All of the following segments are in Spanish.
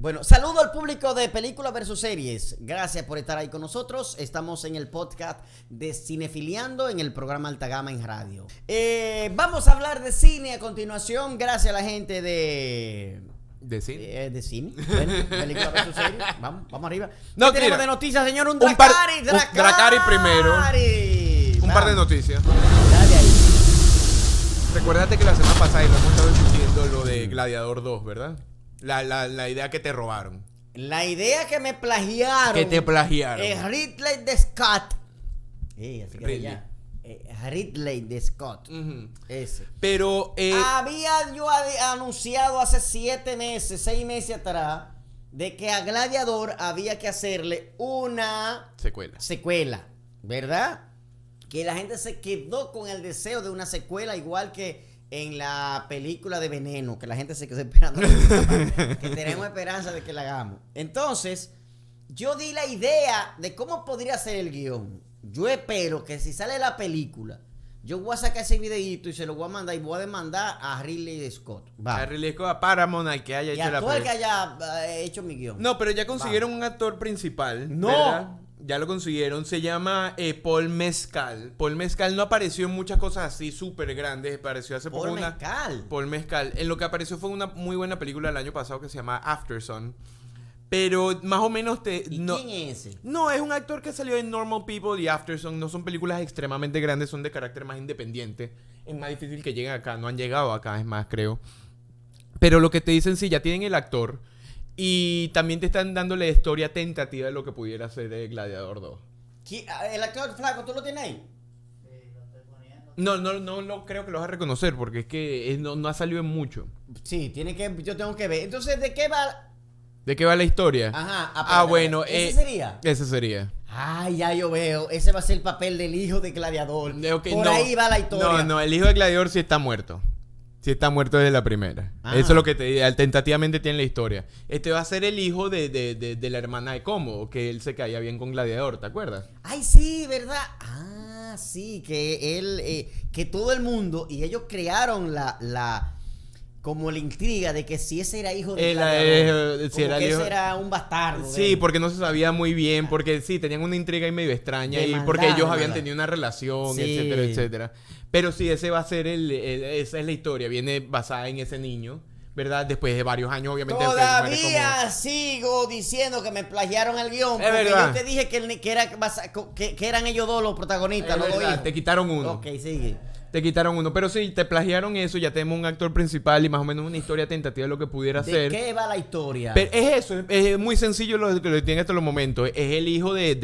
Bueno, saludo al público de Películas versus Series. Gracias por estar ahí con nosotros. Estamos en el podcast de Cinefiliando en el programa Alta Gama en radio. Vamos a hablar de cine a continuación. Gracias a la gente de... ¿De cine? De cine. Bueno, Películas versus Series. Vamos arriba. No, ¿Qué tenemos mira, de noticias, señor? Un Dracari primero. Un par de noticias. Dale ahí. Recuérdate que la semana pasada y lo hemos estado discutiendo lo de Gladiador 2, ¿verdad? La idea que te robaron. La idea que me plagiaron. Que te plagiaron. Ridley de Scott. Así que Ridley. ya. Ridley de Scott. Ujú. Ese. Pero Había yo anunciado hace 6 meses atrás, de que a Gladiador había que hacerle una secuela, ¿verdad? Que la gente se quedó con el deseo de una secuela, igual que en la película de Veneno, que la gente se quedó esperando que tenemos esperanza de que la hagamos. Entonces, yo di la idea de cómo podría ser el guión. Yo espero que si sale la película, yo voy a sacar ese videíto y se lo voy a mandar y voy a demandar a Ridley Scott. Va. a Ridley Scott, a Paramount, al que haya Y hecho a la todo el que película. haya hecho mi guión. No, pero ya consiguieron un actor principal. No. ¿Verdad? Ya lo consiguieron. Se llama Paul Mescal. Paul Mescal no apareció en muchas cosas así súper grandes. Apareció hace poco una... Paul Mescal. En lo que apareció fue una muy buena película el año pasado que se llama Aftersun. Pero más o menos ¿Y quién es ese? No, es un actor que salió en Normal People y Aftersun. No son películas extremadamente grandes, son de carácter más independiente. Es más difícil que lleguen acá. No han llegado acá, es más, creo. Pero lo que te dicen, sí, ya tienen el actor. Y también te están dando la historia tentativa de lo que pudiera ser Gladiador 2. ¿El actor flaco, tú lo tienes ahí? No creo que lo vas a reconocer porque es que no ha salido en mucho. Sí, yo tengo que ver. Entonces, ¿de qué va? ¿De qué va la historia? Ajá. Bueno. ¿Ese sería? Ese sería. Ay, ya yo veo. Ese va a ser el papel del hijo de Gladiador. Por ahí va la historia. No, el hijo de Gladiador sí está muerto. Sí está muerto desde la primera. Ah. Eso es lo que tentativamente tiene la historia. Este va a ser el hijo de la hermana de Como, que él se caía bien con Gladiador, ¿te acuerdas? Ay, sí, ¿verdad? Ah, sí, que él, que todo el mundo, y ellos crearon como la intriga de que si ese era hijo de Gladiador, si era que el hijo... ese era un bastardo. Sí, porque no se sabía muy bien, porque sí, tenían una intriga ahí medio extraña, y porque ellos habían tenido una relación, sí, etcétera, etcétera. Pero sí, ese va a ser esa es la historia, viene basada en ese niño, ¿verdad? Después de varios años, obviamente. Todavía sigo diciendo que me plagiaron el guión. Es porque verdad. yo te dije que eran ellos dos los protagonistas, los dos hijos. Te quitaron uno. Ok, sigue. Te quitaron uno, pero sí, te plagiaron eso, ya tenemos un actor principal y más o menos una historia tentativa de lo que pudiera ¿De ser. qué va la historia? Pero es eso, es muy sencillo lo que lo tiene hasta los momentos. Es el hijo de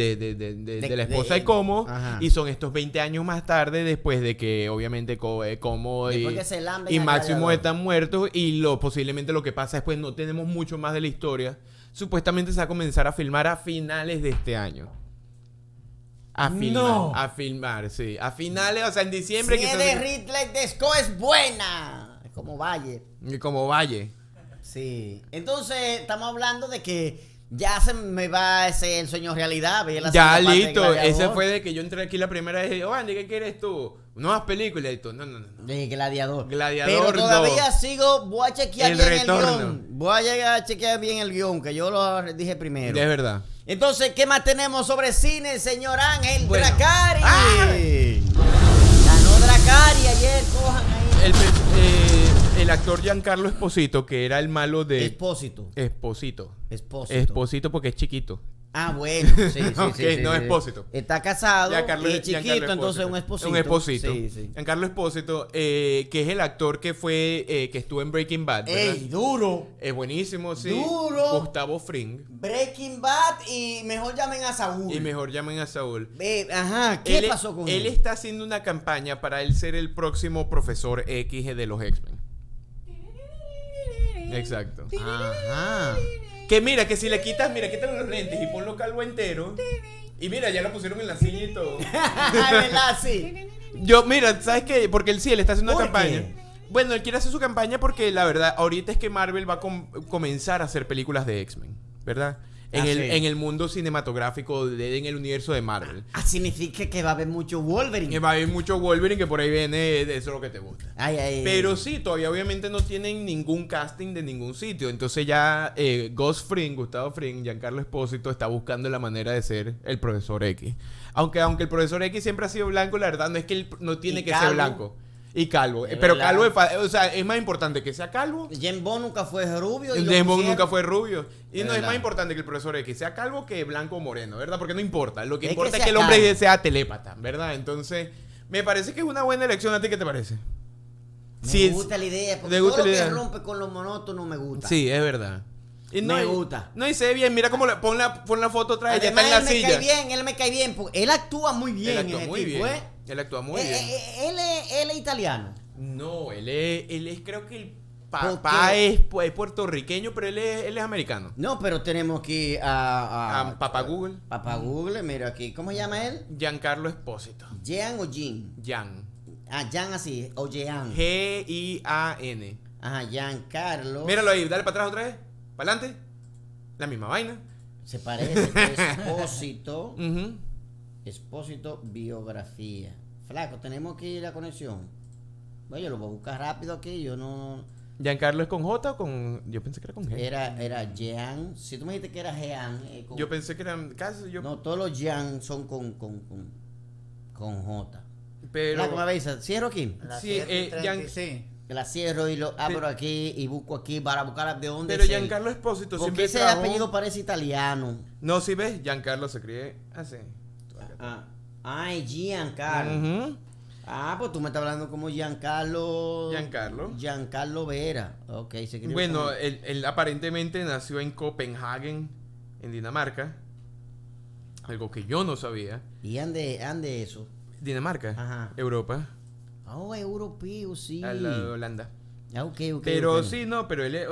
la esposa de Como, Ajá. y son estos 20 años más tarde, después de que obviamente Como Después que se lamben y al Máximo Gladiador. están muertos, y posiblemente lo que pasa después no tenemos mucho más de la historia. Supuestamente se va a comenzar a filmar a finales de este año. A filmar, sí. A finales, o sea, en diciembre. Si es de Ridley de Scott es buena. Es como Valle. Como Valle. Sí. Entonces, estamos hablando de que ya se me va el sueño realidad. Ver la Ya, segunda parte de listo. Gladiador. Ese fue de que yo entré aquí la primera vez y dije, oh, Andy, ¿qué quieres tú? Nuevas películas y tú. No. De Gladiador. Gladiador Pero todavía 2. sigo, voy a chequear El bien retorno. el guión. Voy a llegar a chequear bien el guión, que yo lo dije primero. Es verdad. Entonces, ¿qué más tenemos sobre cine, señor Ángel? Bueno. Dracari. ¡Ay! Ganó Dracari ayer, cojan ahí. El actor Giancarlo Esposito, que era el malo de... Esposito. Esposito porque es chiquito. Ah, bueno, sí. Ok, no Espósito. Está casado Giancarlo y es chiquito, Espósito. entonces un Esposito. Un Esposito. Sí. Giancarlo Esposito, que es el actor que que estuvo en Breaking Bad, ¿verdad? ¡Ey, duro! Es buenísimo, sí. ¡Duro! Gustavo Fring. Breaking Bad y mejor llamen a Saúl. Y mejor llamen a Saúl. Ajá, ¿qué pasó con él? Él está haciendo una campaña para él ser el próximo profesor X de los X-Men. Exacto. Ajá. Que mira, que si le quítale los lentes y ponlo calvo entero. Y mira, ya lo pusieron en la silla y todo. ¿Verdad? Sí. Mira, ¿sabes qué? Porque él está haciendo una ¿Por campaña. qué? Bueno, él quiere hacer su campaña porque la verdad, ahorita es que Marvel va a comenzar a hacer películas de X-Men, ¿verdad? en el mundo cinematográfico, en el universo de Marvel. Significa que va a haber mucho Wolverine. Que va a haber mucho Wolverine, que por ahí viene, eso es lo que te gusta. Pero sí, todavía obviamente no tienen ningún casting de ningún sitio. Entonces ya Gustavo Fring, Giancarlo Espósito, está buscando la manera de ser el Profesor X. Aunque el Profesor X siempre ha sido blanco, la verdad no es que él no tiene que ser blanco. Y calvo. Pero calvo es más importante que sea calvo. James Bond nunca fue rubio. James Bond nunca fue rubio. Y no es más importante que el Profesor X sea calvo que blanco o moreno, ¿verdad? Porque no importa. Lo que importa es que el hombre sea telépata, ¿verdad? Entonces, me parece que es una buena elección. ¿A ti qué te parece? Me gusta la idea. Porque todo lo que rompe con lo monótono me gusta. Sí, es verdad. Y me gusta. No, y se ve bien. Mira cómo pon la foto otra vez. Ya está en la silla. Él me cae bien. Porque él actúa muy bien. Él actúa muy bien. Él actúa muy bien. Él es italiano. No, él es creo que el papá es puertorriqueño, pero él es americano. No, pero tenemos aquí a Papá Google. Papá Google, mira aquí. ¿Cómo se llama él? Giancarlo Espósito. ¿Jean o Jean? Jean. Jean así, o Jean. G-I-A-N. Ajá, Giancarlo. Míralo ahí, dale para atrás otra vez. Para adelante. La misma vaina. Se parece. Espósito. Espósito, biografía. Flaco, tenemos que ir a conexión. Oye, lo voy a buscar rápido aquí. Yo no. ¿Giancarlo es con J o con.? Yo pensé que era con G. Era Jean. Si tú me dijiste que era Jean. Yo pensé que eran. No, todos los Jean son con J. Pero. Flaco, me avisa. ¿Cierro aquí? Sí, sí. La cierro y lo abro aquí y busco aquí para buscar de dónde. Pero Giancarlo Espósito siempre ese apellido parece italiano. No, si ves, Giancarlo se escribe así. Es Giancarlo. Pues tú me estás hablando como Giancarlo Vera. Ok, se escribe. Bueno, él aparentemente nació en Copenhagen, en Dinamarca. Algo que yo no sabía. ¿Y ande eso? Dinamarca. Ajá. Europa. Europeo, sí. Al lado de Holanda. Okay. Pero sí, no, pero él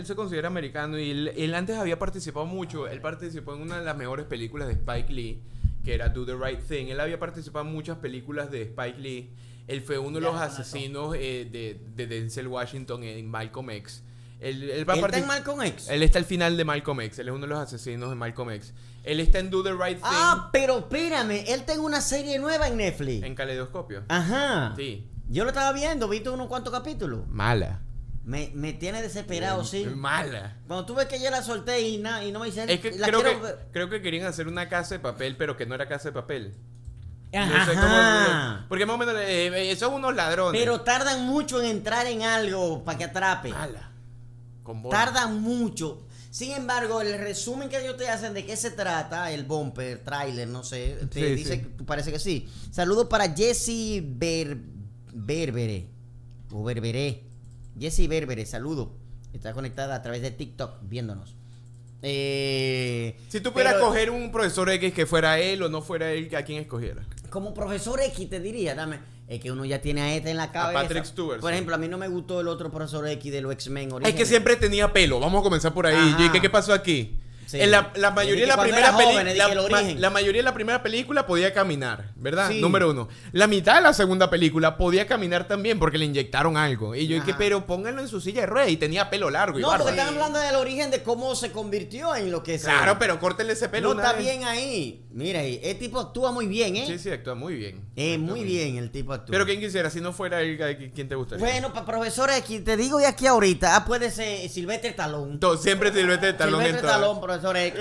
se considera americano y él antes había participado mucho. Él participó en una de las mejores películas de Spike Lee, que era Do the Right Thing. Él había participado en muchas películas de Spike Lee. Él fue uno de los asesinos de Denzel Washington en Malcolm X. ¿Él está en Malcolm X? Él está al final de Malcolm X. Él es uno de los asesinos de Malcolm X. Él está en Do the Right Thing. Pero espérame. Él tiene una serie nueva en Netflix. En Caleidoscopio. Ajá. Sí. Yo lo estaba viendo. ¿Viste unos cuantos capítulos? Mala. Me tiene desesperado, sí. Mala. Cuando tú ves que yo la solté y no me hice. Es que creo que querían hacer una Casa de Papel, pero que no era Casa de Papel. Ajá. No sé cómo, porque más o menos son unos ladrones. Pero tardan mucho en entrar en algo para que atrape. Mala. Tardan mucho. Sin embargo, el resumen que ellos te hacen de qué se trata, el bumper, trailer, no sé, te dice, parece que sí. Saludos para Jesse Berbere. Jesse Berbere, saludo. Está conectada a través de TikTok viéndonos. Si tú pudieras coger un profesor X que fuera él o no fuera él, ¿a quién escogiera? Como profesor X te diría, es que uno ya tiene a este en la cabeza. A Patrick Stewart. Por ejemplo, a mí no me gustó el otro profesor X de los X-Men originales. Es que siempre tenía pelo. Vamos a comenzar por ahí. ¿Qué pasó aquí? Sí. En la mayoría de la mayoría de la primera película podía caminar, ¿verdad? Sí. Número 1. La mitad de la segunda película podía caminar también porque le inyectaron algo. Y yo dije, pero pónganlo en su silla de ruedas. Y tenía pelo largo. No, porque están hablando del origen de cómo se convirtió en lo que es. Claro, pero córtenle ese pelo. No está bien ahí. Mira, el tipo actúa muy bien, ¿eh? Sí, actúa muy bien. Muy bien el tipo actúa. Pero ¿quién quisiera? Si no fuera él, ¿quién te gustaría? Bueno, para profesor X, te digo de aquí ahorita, puede ser Sylvester Stallone. Siempre Sylvester Stallone. Sylvester Stallone, profesor X.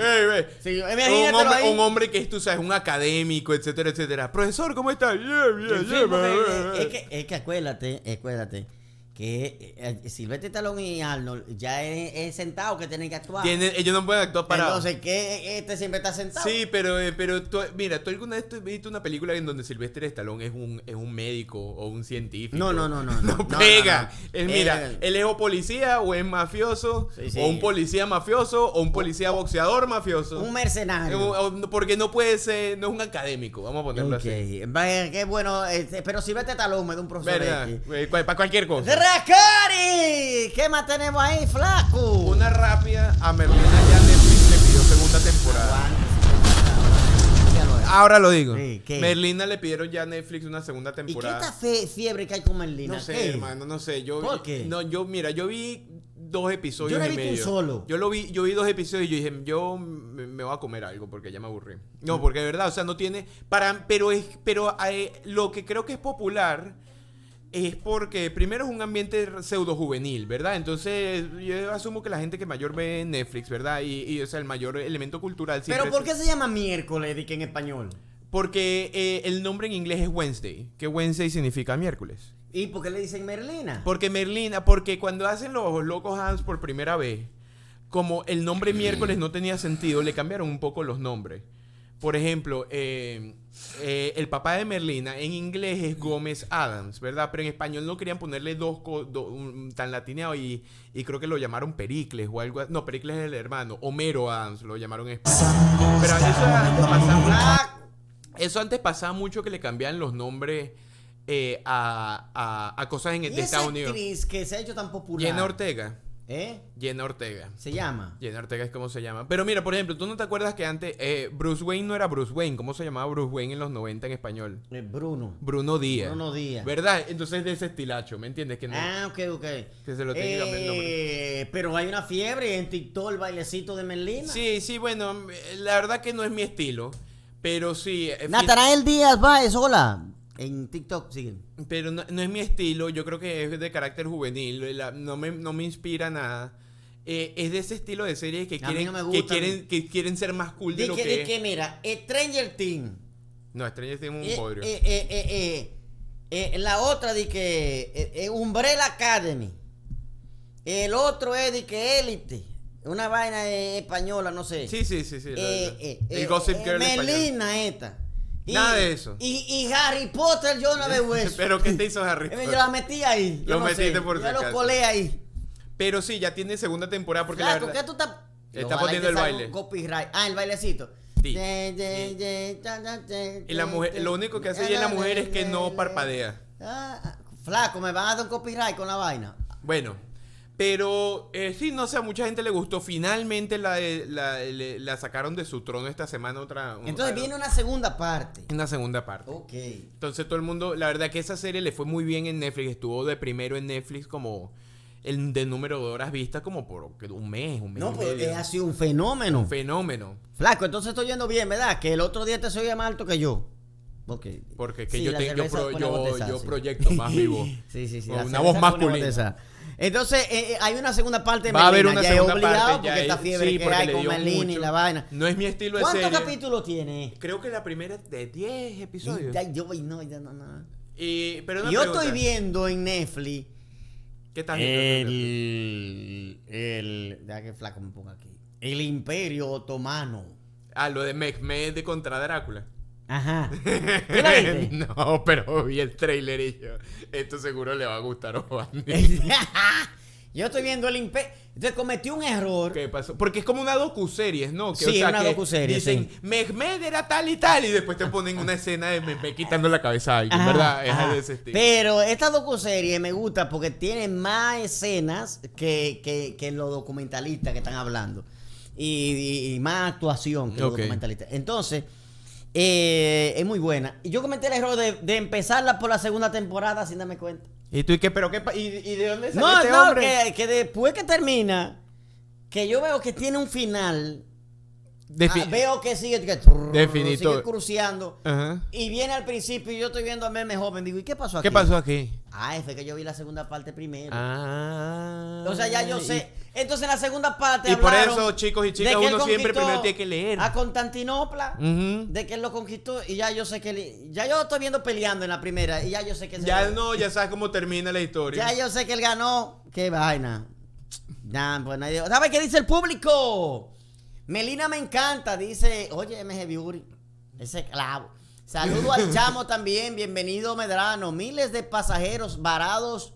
Sí, un hombre que es, tú sabes, un académico, etcétera, etcétera. Profesor, ¿cómo está? Es que acuérdate que Sylvester Stallone y Arnold ya es sentado que tienen que actuar. Ellos no pueden actuar parados. Entonces, ¿qué? Este siempre está sentado. Sí, pero tú alguna vez viste una película en donde Sylvester Stallone es un médico o un científico? No pega. Él es o policía o es mafioso, o un policía mafioso, o un policía boxeador mafioso. Un mercenario. Porque no puede ser, no es un académico, vamos a ponerlo así. Qué bueno, pero Sylvester Stallone me da un profesor. Para cualquier cosa. ¡Cari! ¿Qué más tenemos ahí, flaco? Una rápida. A Merlina ya Netflix le pidió segunda temporada. Ahora lo digo. ¿Qué? Merlina le pidieron ya a Netflix una segunda temporada. ¿Y qué esta fiebre que hay con Merlina? No sé, hermano, no sé. ¿Por qué? No, yo vi 2 episodios yo no he y visto medio. un solo. Yo vi 2 episodios y yo dije, yo me voy a comer algo porque ya me aburrí. No, porque de verdad, o sea, no tiene... Pero lo que creo que es popular es porque primero es un ambiente pseudo juvenil, ¿verdad? Entonces yo asumo que la gente que mayor ve Netflix, ¿verdad? Y o sea, el mayor elemento cultural... ¿Pero por qué se llama miércoles, Dick, en español? Porque el nombre en inglés es Wednesday, que Wednesday significa miércoles. ¿Y por qué le dicen Merlina? Porque cuando hacen los Locos Adams por primera vez, como el nombre miércoles no tenía sentido, le cambiaron un poco los nombres. Por ejemplo, el papá de Merlina en inglés es Gómez Adams, ¿verdad? Pero en español no querían ponerle tan latineado y creo que lo llamaron Pericles o algo. No, Pericles es el hermano. Homero Adams lo llamaron en español. Pero eso antes pasaba mucho que le cambiaban los nombres a cosas de Estados Unidos. ¿Y esa actriz que se ha hecho tan popular? Jenna Ortega. ¿Eh? Jenna Ortega. ¿Se llama? Jenna Ortega es como se llama. Pero mira, por ejemplo, ¿tú no te acuerdas que antes Bruce Wayne no era Bruce Wayne? ¿Cómo se llamaba Bruce Wayne en los 90 en español? Bruno Díaz. Bruno Díaz. ¿Verdad? Entonces de ese estilacho, ¿me entiendes? Que no, ok. Que se lo tiene que cambiar el nombre. Pero hay una fiebre en TikTok, el bailecito de Merlina. Sí, bueno, la verdad que no es mi estilo. Pero sí. Natanael Díaz Báez, hola. En TikTok siguen. Pero no es mi estilo. Yo creo que es de carácter juvenil. No me inspira nada. Es de ese estilo de series que quieren ser más cool de lo que es. Mira, Stranger Things. No, Stranger Things es un podrio. La otra de que Umbrella Academy. El otro es de que Élite. Una vaina española, no sé. Sí. El Gossip Girl Melina esta. Nada de eso. Y Harry Potter, yo no veo eso. ¿Pero qué te hizo Harry Potter? Yo la metí ahí. Lo metiste por si acaso. Yo lo colé ahí. Pero sí, ya tiene segunda temporada porque Claro, la verdad... ¿qué tú estás...? Está poniendo el baile. Copyright. El bailecito. Sí. Y la mujer, lo único que hace ella la mujer es que no parpadea. Flaco, me van a dar un copyright con la vaina. Bueno, pero sí, no sé, a mucha gente le gustó. Finalmente la sacaron de su trono esta semana Entonces viene una segunda parte. Una segunda parte. Ok. Entonces todo el mundo, la verdad que esa serie le fue muy bien en Netflix. Estuvo de primero en Netflix como de número de horas vistas como por un mes y No, pues medio. ha sido un fenómeno. Un fenómeno. Flaco, entonces estoy yendo bien, ¿verdad? Que el otro día te soy más alto que yo. Porque sí, yo proyecto más vivo. Sí. Una voz masculina. Entonces, hay una segunda parte de Va a haber una ya segunda es obligado parte. Porque esta fiebre que hay con Merlina y la vaina. No es mi estilo de serie. ¿Cuántos capítulos tiene? Creo que la primera es de 10 episodios. No. Pero yo estoy viendo en Netflix. ¿Qué tal? Deja que flaco me ponga aquí. El Imperio Otomano. Lo de Mehmed de contra Drácula. Ajá. ¿Tú la viste? No, pero vi el trailer y yo, esto seguro le va a gustar a Juan. Yo estoy viendo el Imperio. Entonces cometí un error. ¿Qué pasó? Porque es como una docuserie, ¿no? Que, sí, una docuserie. Dicen, sí. Mehmed era tal y tal. Y después te ponen una escena de Mehmed quitando la cabeza a alguien, ¿verdad? Es de ese estilo. Pero esta docuserie me gusta porque tiene más escenas que los documentalistas que están hablando. Y más actuación que los documentalistas. Entonces, es muy buena. Y yo cometí el error de empezarla por la segunda temporada sin darme cuenta. ¿Y tú qué? ¿Y de dónde salió este hombre? Que después que termina, que yo veo que tiene un final. Veo que sigue cruceando. Y viene al principio y yo estoy viendo a Meme Joven. Digo, ¿y qué pasó aquí? ¿Qué pasó aquí? Fue que yo vi la segunda parte primero. O sea, ya yo sé. Entonces en la segunda parte y por eso, chicos y chicas, uno siempre primero tiene que leer. A Constantinopla, de que él lo conquistó. Y ya yo sé que ya yo estoy viendo peleando en la primera. Y ya yo sé que ya sabes cómo termina la historia. Ya yo sé que él ganó. Qué vaina. Ya, pues nadie. ¿Sabes qué dice el público? Melina me encanta, dice, oye, MG Beauty, ese clavo. Saludo al chamo también, bienvenido Medrano. Miles de pasajeros varados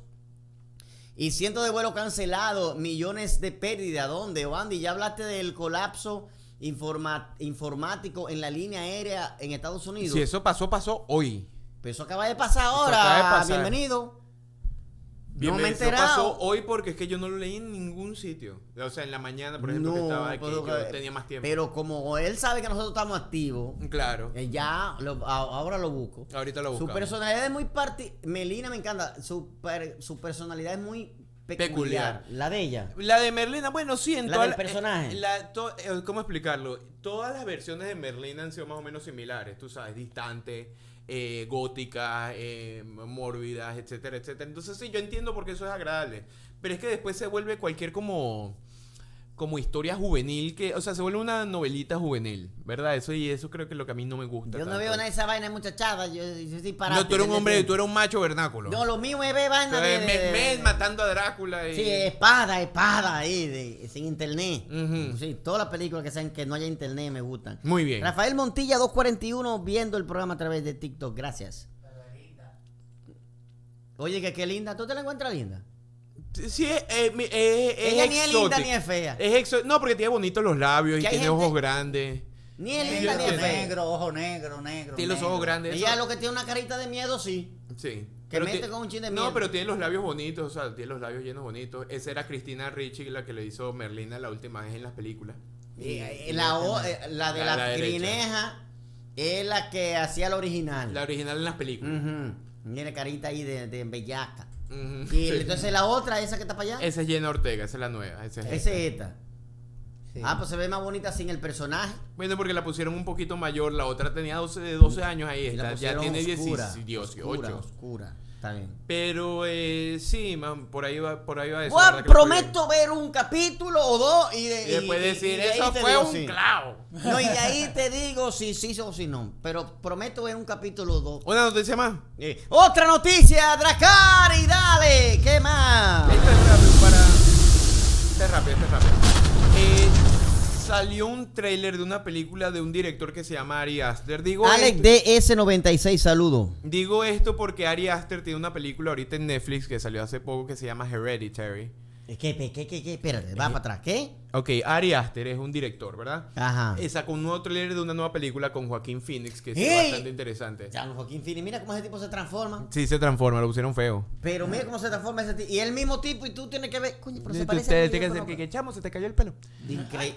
y cientos de vuelos cancelados, millones de pérdidas. ¿Dónde, Andy? Ya hablaste del colapso informático en la línea aérea en Estados Unidos. Sí, eso pasó hoy. Pero eso acaba de pasar ahora. Bienvenido. No me he enterado. Pasó hoy porque es que yo no lo leí en ningún sitio. O sea, en la mañana, por ejemplo, que estaba aquí, yo tenía más tiempo. Pero como él sabe que nosotros estamos activos, claro. Ahora lo busco. Ahorita lo busco. Su personalidad es muy Melina me encanta. Su personalidad es muy peculiar. La de ella. La de Merlina, bueno, sí, en la del personaje. ¿Cómo explicarlo? Todas las versiones de Merlina han sido más o menos similares, tú sabes, distantes, góticas, mórbidas, etcétera, etcétera. Entonces sí, yo entiendo por qué eso es agradable. Pero es que después se vuelve cualquier como historia juvenil, o sea, se vuelve una novelita juvenil, ¿verdad? Eso creo que es lo que a mí no me gusta. Yo no veo nada de esa vaina muchachada, yo estoy parado. No, tú eres un hombre, tú eres un macho vernáculo. No, lo mío es ver vaina de matando a Drácula. Sí, espada ahí, sin internet. Sí, todas las películas que sean que no haya internet me gustan. Muy bien. Rafael Montilla 241 viendo el programa a través de TikTok, gracias. Oye, que qué linda, ¿tú te la encuentras linda? Sí, ella ni es linda ni es fea. No, porque tiene bonitos los labios y tiene ojos grandes. Ni es linda ni es fea. Ojo negro. Tiene los ojos grandes. Ella lo que tiene una carita de miedo, sí. Sí. Que mete con un chin de miedo. No, pero tiene los labios bonitos, o sea, tiene los labios llenos bonitos. Esa era Cristina Ricci, la que le hizo Merlina la última vez en las películas. La de la grineja es la que hacía la original. La original en las películas. Tiene carita ahí de bellaca. Y sí. entonces la otra, esa que está para allá. Esa es Jenna Ortega, esa es la nueva. Esa es esta. Sí. Pues se ve más bonita sin el personaje. Bueno, porque la pusieron un poquito mayor. La otra tenía 12 años ahí. Esta ya tiene 18. Oscura. Está bien. Pero sí, man, por ahí va eso. Prometo ver un capítulo o dos y después decir, eso fue un clavo. No, y de ahí te digo si sí o si no. Pero prometo ver un capítulo o dos. ¿Una noticia más? Otra noticia, Dracari, dale. ¿Qué más? Esto es rápido Este es rápido. Salió un tráiler de una película de un director que se llama Ari Aster. Alex DS96, saludo. Digo esto porque Ari Aster tiene una película ahorita en Netflix que salió hace poco que se llama Hereditary. ¿Qué? Espérate, va para atrás. ¿Qué? Ok, Ari Aster es un director, ¿verdad? Ajá. Sacó un nuevo tráiler de una nueva película con Joaquín Phoenix que es bastante interesante. Ya, Joaquín Phoenix, mira cómo ese tipo se transforma. Sí, se transforma, lo pusieron feo. Pero mira cómo se transforma ese tipo. Y el mismo tipo y tú tienes que ver. Coño, pero se parece Usted tiene que decir que chamo, se te cayó el pelo.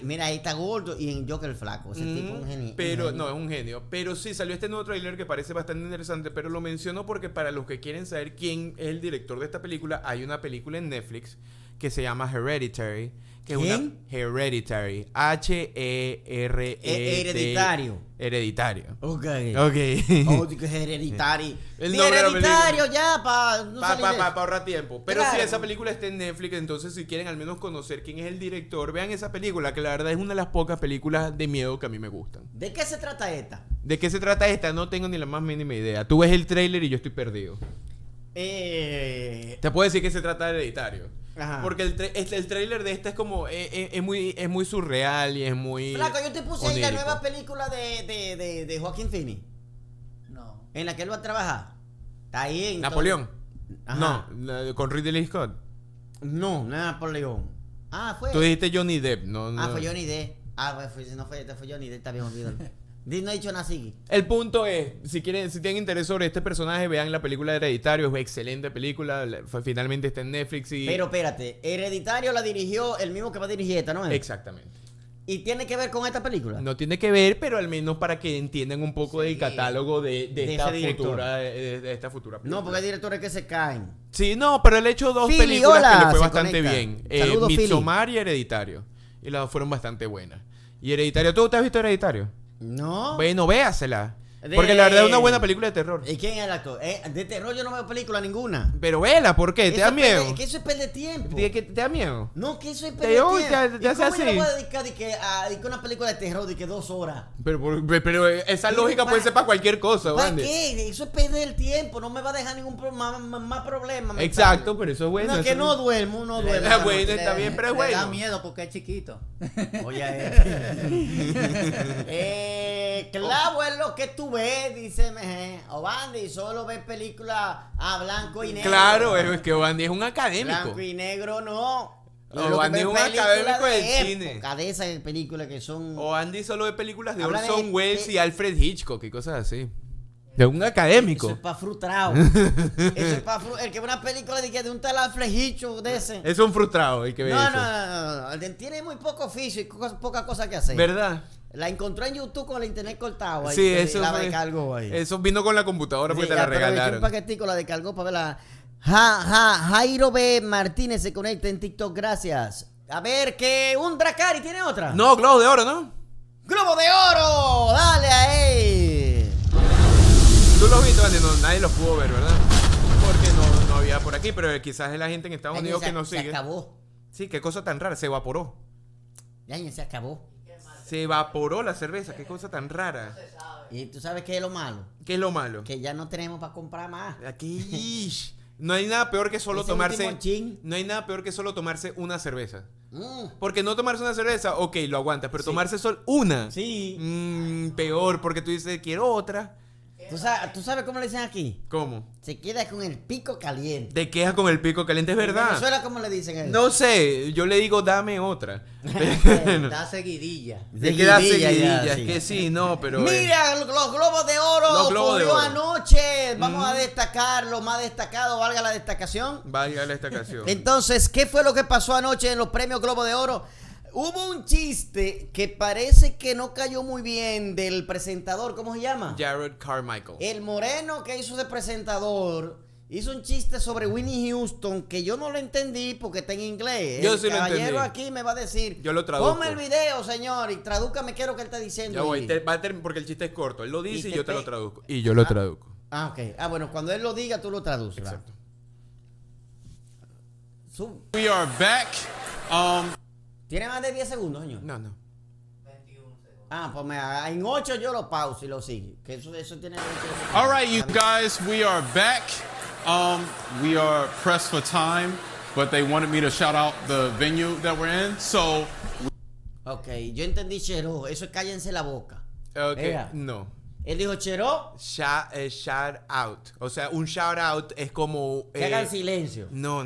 Mira, ahí está gordo y en Joker flaco. Ese tipo es un genio. Pero no, es un genio. Pero sí, salió este nuevo tráiler que parece bastante interesante. Pero lo menciono porque para los que quieren saber quién es el director de esta película, hay una película en Netflix que se llama Hereditary. Que ¿Quién? Es una Hereditary. Hereditario. Hereditario. Ok. Que es Hereditary. El nombre Hereditario ya para ahorrar tiempo. Pero claro. sí, esa película está en Netflix. Entonces, si quieren al menos conocer quién es el director, vean esa película, que la verdad es una de las pocas películas de miedo que a mí me gustan. ¿De qué se trata esta? ¿De qué se trata esta? No tengo ni la más mínima idea. Tú ves el tráiler y yo estoy perdido. Te puedo decir que se trata de Hereditario. Ajá. Porque el tráiler de esta es como es muy surreal y es muy Flaco, yo te puse ahí la onírico. nueva película de Joaquín Phoenix. No. En la que él va a trabajar. Está ahí en Napoleón. Ajá. No, con Ridley Scott. No es Napoleón. Fue. Tú dijiste Johnny Depp, no. Fue Johnny Depp. Fue Johnny Depp, está bien olvidado. No he dicho nada así. El punto es, si tienen interés sobre este personaje, vean la película de Hereditario, es una excelente película, finalmente está en Netflix y... Pero espérate, Hereditario la dirigió el mismo que va a dirigir esta, ¿no? Exactamente. ¿Y tiene que ver con esta película? No tiene que ver, pero al menos para que entiendan un poco del catálogo de esta futura película. No, porque hay directores que se caen. Sí, no, pero él ha hecho dos Philly, películas hola, que le fue se bastante conecta. bien. Saludos, Midsommar y Hereditario. Y las dos fueron bastante buenas. Y Hereditario, ¿tú te has visto Hereditario? No. Bueno, véasela. Porque la verdad es una buena película de terror. ¿Y quién es el actor? De terror yo no veo película ninguna. Pero vela, ¿por qué? ¿Te da miedo? Es que eso es perder tiempo. ¿Te da miedo? No, que eso es perder tiempo. Te hace así. ¿Cómo yo le voy a dedicar a una película de terror de que 2 horas? Pero esa lógica puede ser para cualquier cosa, ¿Para Wandy. qué? Eso es perder el tiempo. No me va a dejar ningún más problema. Exacto, pero eso es bueno. No, que no duermo. Bueno, está bien, pero es bueno. Le da miedo porque es chiquito. Oye, clavo es lo que tú ves, dice Obandi, solo ves películas a blanco y negro. Claro, es que Wandy es un académico. Blanco y negro no. Andy es un académico del cine. De esas películas que son... O Andy solo ve películas de Habla Orson de- Welles y Alfred Hitchcock y cosas así. De un académico. Eso es pa' frustrado. Eso es pa' el que ve una película de un tal Alfred Hitchcock de ese. Es un frustrado el que ve No. Tiene muy poco oficio y poca cosa que hacer. ¿Verdad? La encontró en YouTube con el internet cortado. Sí, eso la fue- descargó ahí. Eso vino con la computadora porque Sí, te la pero le eché regalaron. un paquetico, la descargó para verla. Jairo B. Martínez se conecta en TikTok, gracias. A ver, que un Dracari tiene otra. No, Globo de Oro, ¿no? ¡Globo de Oro! ¡Dale ahí! Tú los viste, Andy, no, nadie los pudo ver, ¿verdad? Porque no había por aquí, pero quizás es la gente en Estados Unidos que nos sigue. Se acabó. Sí, qué cosa tan rara, se evaporó. Ya se acabó. Se evaporó la cerveza, qué cosa tan rara. ¿Y tú sabes qué es lo malo? ¿Qué es lo malo? Que ya no tenemos para comprar más. Aquí no hay nada peor que solo Ese tomarse. último chin. No hay nada peor que solo tomarse una cerveza. Mm. Porque no tomarse una cerveza, ok, lo aguantas, pero Sí. tomarse solo una. Sí. Peor, porque tú dices, quiero otra. ¿Tú sabes cómo le dicen aquí? ¿Cómo? Se queda con el pico caliente. Te quejas con el pico caliente, es ¿En verdad. Venezuela cómo le dicen eso? No sé, yo le digo, dame otra. Da seguidilla. Se queda Seguidilla, seguidilla, ya, es sí. que sí, no, pero. Mira, los globos de oro Los globos de ocurrió oro. anoche. Vamos a destacar lo más destacado, valga la destacación. Vaya esta canción. Entonces, ¿qué fue lo que pasó anoche en los premios Globo de Oro? Hubo un chiste que parece que no cayó muy bien del presentador, ¿cómo se llama? Jared Carmichael. El moreno que hizo de presentador hizo un chiste sobre Whitney Houston que yo no lo entendí porque está en inglés. Yo El sí lo caballero entendí. aquí me va a decir, Yo lo traduzco. ponme el video, señor, y tradúcame qué es lo que él está diciendo. Ya voy, ahí. porque el chiste es corto. Él lo dice y te yo te lo pe- traduzco. Y yo lo traduzco. Ah, ok. Ah, bueno, cuando él lo diga, tú lo traduces. ¿verdad? Exacto. We are back. ¿Tiene más de 10 segundos, señor? No. Ah, pues en 8 yo lo pauso y lo sigue. Que eso tiene... All right, you guys, we are back. We are pressed for time, but they wanted me to shout out the venue that we're in. So, Ok, yo entendí Cheró. Eso es cállense la boca. Ok, Ea. no. Él dijo Cheró, Shout out. O sea, un shout out es como. que hagan silencio. No.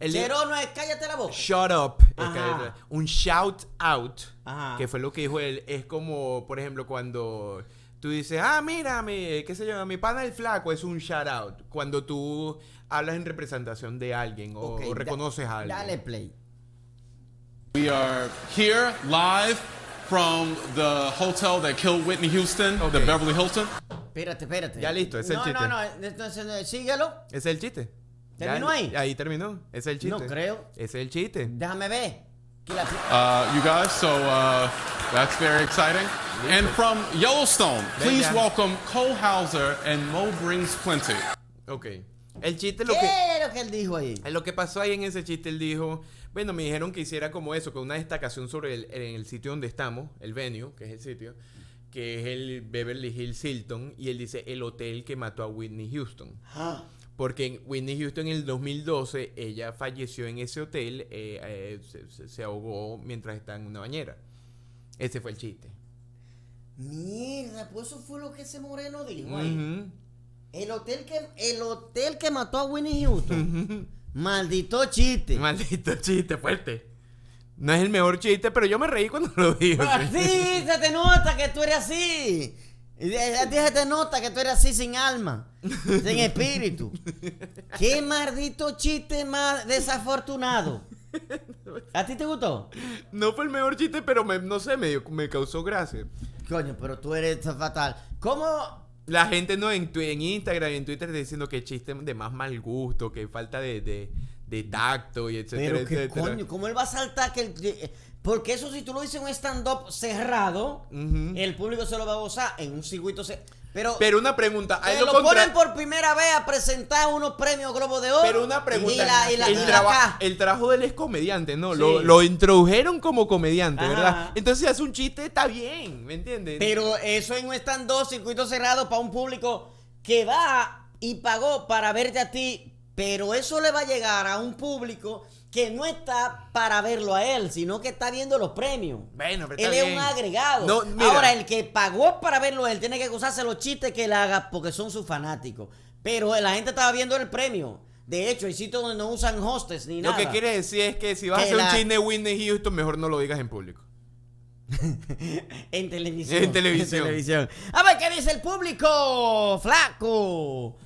El Cheró no es cállate la boca. shut up. Ajá. Un shout out, Ajá. que fue lo que dijo él, es como, por ejemplo, cuando tú dices, mira, qué sé yo, mi pana el flaco, es un shout out. Cuando tú hablas en representación de alguien o Ok, reconoces a alguien. Dale play. we are here live from the hotel that killed Whitney Houston, the Okay. Beverly Hilton. Espérate. Ya listo, ese es el chiste. No, entonces síguelo. Ese es el chiste. ¿Terminó ahí? Ahí terminó. Ese es el chiste. No creo. Ese es el chiste. Déjame ver. Que la- You guys, so that's very exciting. And from Yellowstone, please Venga. welcome Cole Hauser and Mo Brings Plenty. Ok. El chiste, ¿Qué es lo que él dijo ahí? lo que pasó ahí en ese chiste, él dijo, bueno, me dijeron que hiciera como eso, con una destacación sobre en el sitio donde estamos, el venue, que es el sitio, que es el Beverly Hills Hilton, y él dice el hotel que mató a Whitney Houston. Ah. Porque en Whitney Houston en el 2012, ella falleció en ese hotel, se ahogó mientras estaba en una bañera. Ese fue el chiste. Mierda, pues eso fue lo que ese moreno dijo ahí. Ujú. El hotel que mató a Winnie Houston. Maldito chiste. Maldito chiste fuerte. No es el mejor chiste, pero yo me reí cuando lo dijo. Sí, se te nota que tú eres así. A ti se te nota que tú eres así sin alma, sin espíritu. Qué maldito chiste más desafortunado. ¿A ti te gustó? No fue el mejor chiste, pero no sé, me causó gracia. Coño, pero tú eres fatal. ¿Cómo? La gente no en Instagram y en Twitter diciendo que chiste de más mal gusto, que falta de tacto y etcétera, Pero qué etcétera. coño, ¿cómo él va a saltar porque eso si tú lo dices en un stand-up cerrado, Ujú. el público se lo va a gozar en un circuito Pero Pero una pregunta, a él te lo lo ponen por primera vez a presentar unos premios Globo de Oro. Pero una pregunta, el trabajo de él es comediante, ¿no? Sí. Lo introdujeron como comediante, Ajá. ¿verdad? Entonces si hace un chiste, está bien, ¿me entiendes? Pero eso en un stand-up, circuito cerrado para un público que va y pagó para verte a ti. Pero eso le va a llegar a un público que no está para verlo a él, sino que está viendo los premios. Bueno, pero Él está es bien. un agregado. No, mira. Ahora, el que pagó para verlo a él tiene que gozarse los chistes que él haga porque son sus fanáticos. Pero la gente estaba viendo el premio. De hecho, hay sitios donde no usan hostes ni nada. Lo que quiere decir es que si vas a Que hacer un la- chiste de Whitney Houston, mejor no lo digas en público. En televisión. En televisión. En televisión. A ver, ¿qué dice el público? Flaco.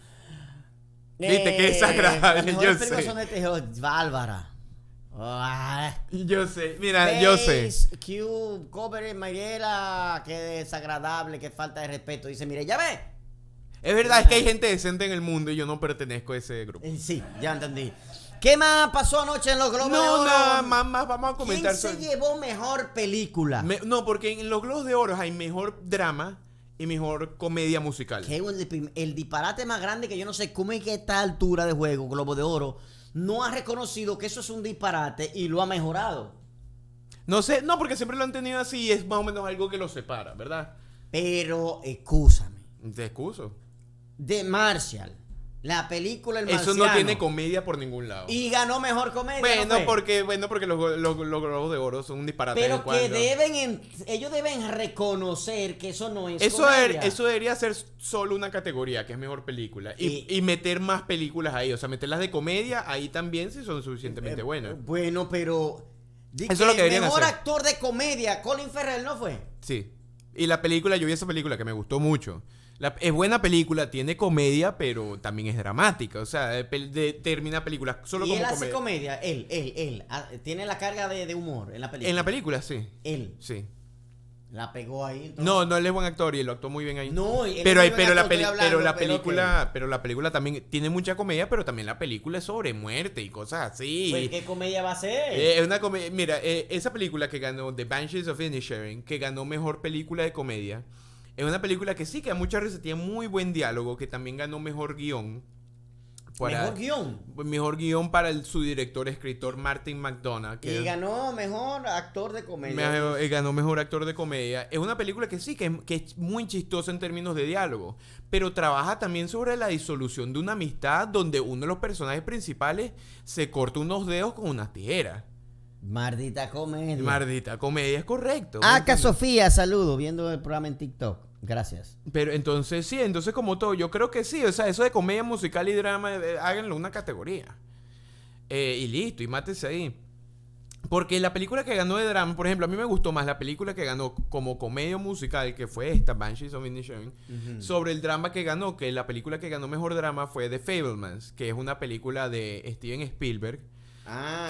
Viste, qué desagradable, las mejores yo películas sé. son de Tejos. Bárbara. Ah. Yo sé, mira, yo sé. Face, Cube, Cover, Mariela, qué desagradable, qué falta de respeto. Dice, mire, ya ve. Es verdad, es que hay gente decente en el mundo y yo no pertenezco a ese grupo. Sí, ya entendí. ¿Qué más pasó anoche en los Globos de Oro? No, nada más vamos a comentar. ¿Quién se llevó mejor película? No, porque en los Globos de Oro hay mejor drama y mejor comedia musical. Que el disparate más grande que yo no sé cómo es que a esta altura de juego, Globo de Oro, no ha reconocido que eso es un disparate y lo ha mejorado. No sé, no, porque siempre lo han tenido así y es más o menos algo que los separa, ¿verdad? Pero, excúsame. Te excuso. The Martial, la película El Marciano. Eso no tiene comedia por ningún lado. Y ganó mejor comedia. Bueno, porque los Globos de Oro son un disparate. Pero que ellos deben reconocer que eso no es eso comedia. Eso debería ser solo una categoría, que es mejor película. Y meter más películas ahí. O sea, meterlas de comedia ahí también si son suficientemente buenas. Bueno, pero... Eso es lo que deberían mejor hacer. actor de comedia, Colin Farrell, ¿no fue? Sí. Y la película, yo vi esa película que me gustó mucho. Es buena película, tiene comedia, pero también es dramática. O sea, termina películas solo como comedia. ¿Y él hace comedia? Él. Tiene la carga de humor en la película. En la película, sí. Él. Sí. La pegó ahí. Entonces. No, él es buen actor y lo actuó muy bien ahí. No, pero la película también tiene mucha comedia, pero también la película es sobre muerte y cosas así. Pues, ¿qué comedia va a ser? Es una comedia. Mira, esa película que ganó, The Banshees of Inisherin, que ganó mejor película de comedia, es una película que sí, que a muchas veces tiene muy buen diálogo, que también ganó mejor guión. Mejor guión para su director, escritor Martin McDonagh. Y ganó mejor actor de comedia. Ganó mejor actor de comedia. Es una película que sí, que es muy chistosa en términos de diálogo, pero trabaja también sobre la disolución de una amistad donde uno de los personajes principales se corta unos dedos con unas tijeras. Maldita comedia. Maldita comedia, es correcto. Acá Sofía, saludo, viendo el programa en TikTok. Gracias. Pero entonces como todo, yo creo que sí, o sea, eso de comedia musical y drama, háganlo una categoría. Y listo, y mátese ahí. Porque la película que ganó de drama, por ejemplo, a mí me gustó más la película que ganó como comedia musical, que fue esta, Banshees of Inisherin, sobre el drama que ganó, que la película que ganó mejor drama fue The Fabelmans, que es una película de Steven Spielberg,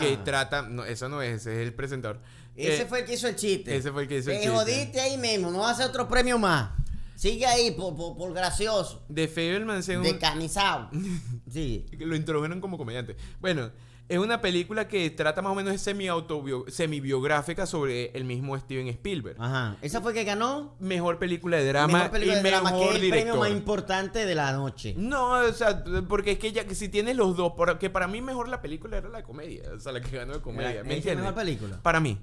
que trata, no, esa no es, ese es el presentador. Ese fue el que hizo el chiste. Ese fue el que hizo el chiste. Te jodiste ahí mismo, no vas a hacer otro premio más. Sigue ahí por gracioso. The Fabelmans es Decanizado. Sí. Lo introdujeron como comediante. Bueno, es una película que trata más o menos de semi-biográfica sobre el mismo Steven Spielberg. Ajá. ¿Esa fue que ganó? Mejor película de drama que es el director. premio más importante de la noche. No, o sea, porque es que ya que si tienes los dos, porque para mí mejor la película era la de comedia, o sea, la que ganó de comedia. ¿Me entiendes? ¿Mejor película? Para mí.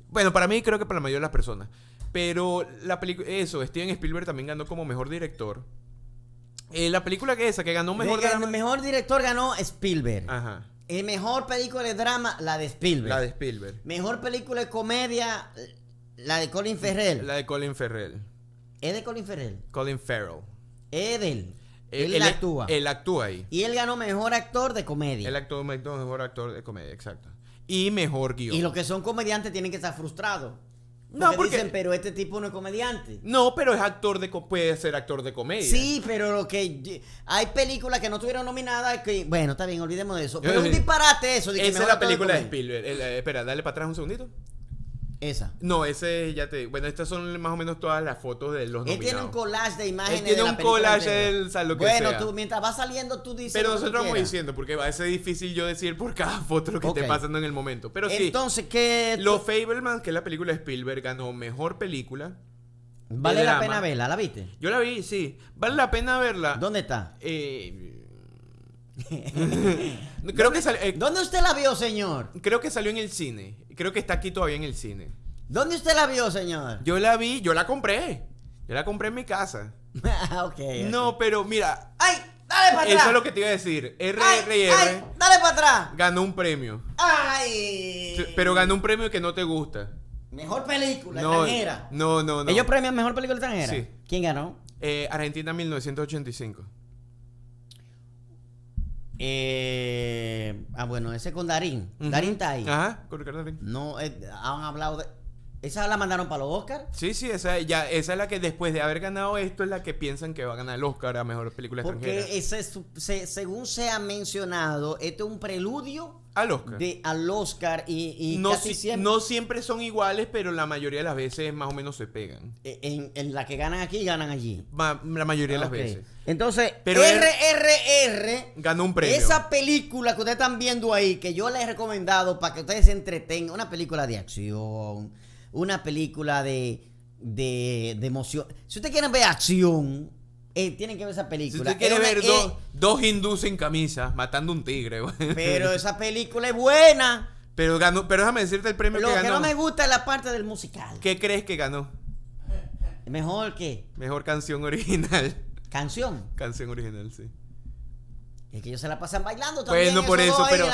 Bueno, para mí creo que para la mayoría de las personas. Pero la película, Steven Spielberg también ganó como mejor director. La película que ganó mejor drama. El mejor director ganó Spielberg. Ajá. El mejor película de drama, la de Spielberg. La de Spielberg. Mejor película de comedia, la de Colin Farrell. La de Colin Farrell. ¿Es de Colin Farrell? Colin Farrell. Es de él. Él actúa. Él actúa ahí. Y él ganó mejor actor de comedia. Él actuó mejor actor de comedia, exacto. Y mejor guión. Y los que son comediantes tienen que estar frustrados. Porque dicen, pero este tipo no es comediante. No, pero es puede ser actor de comedia. Sí, pero hay películas que no estuvieron nominadas que, bueno, está bien, olvidemos de eso. Pero es un disparate eso. Esa es la película de Spielberg. Espera, dale para atrás un segundito. Esa. No, bueno, estas son más o menos todas las fotos de los nominados. Él tiene un collage de imágenes. Él tiene un collage de lo que sea. Bueno, tú mientras va saliendo tú dices. Pero nosotros vamos diciendo, porque va a ser difícil yo decir por cada foto lo que esté pasando en el momento. Pero sí. Entonces, ¿qué? Los Fabelmans, que es la película de Spielberg, ganó mejor película. Vale la pena verla, ¿la viste? Yo la vi, sí. Vale la pena verla. ¿Dónde está? Creo que salió. ¿Dónde usted la vio, señor? Creo que salió en el cine. Creo que está aquí todavía en el cine. ¿Dónde usted la vio, señor? Yo la vi, yo la compré. Yo la compré en mi casa. Okay. No, pero mira. ¡Ay! ¡Dale para atrás! Eso es lo que te iba a decir. RRR. ¡Ay! ¡Dale para atrás! Ganó un premio. ¡Ay! Pero ganó un premio que no te gusta. Mejor película extranjera. No. ¿Ellos premian mejor película extranjera? Sí. ¿Quién ganó? Argentina 1985. Bueno, ese con Darín. Darín está ahí. Ajá, con Ricardo Darín. No, han hablado de. ¿Esa la mandaron para los Oscars? Sí, esa es la que después de haber ganado esto es la que piensan que va a ganar el Oscar a Mejor Película Extranjera. Porque según se ha mencionado, esto es un preludio al Oscar. Al Oscar y no, casi siempre... No siempre son iguales, pero la mayoría de las veces más o menos se pegan. En la que ganan aquí, ganan allí. La mayoría de las veces. Entonces, pero RRR ganó un premio. Esa película que ustedes están viendo ahí, que yo les he recomendado para que ustedes se entretengan, una película de acción, una película de emoción. Si ustedes quieren ver acción, tienen que ver esa película. Si usted quiere ver dos hindúes en camisa matando un tigre. Pero esa película es buena. Pero déjame decirte el premio que ganó. Lo que no me gusta es la parte del musical. ¿Qué crees que ganó? ¿Mejor qué? Mejor canción original. ¿Canción? Canción original, sí. Es que ellos se la pasan bailando también. Bueno, por eso, pero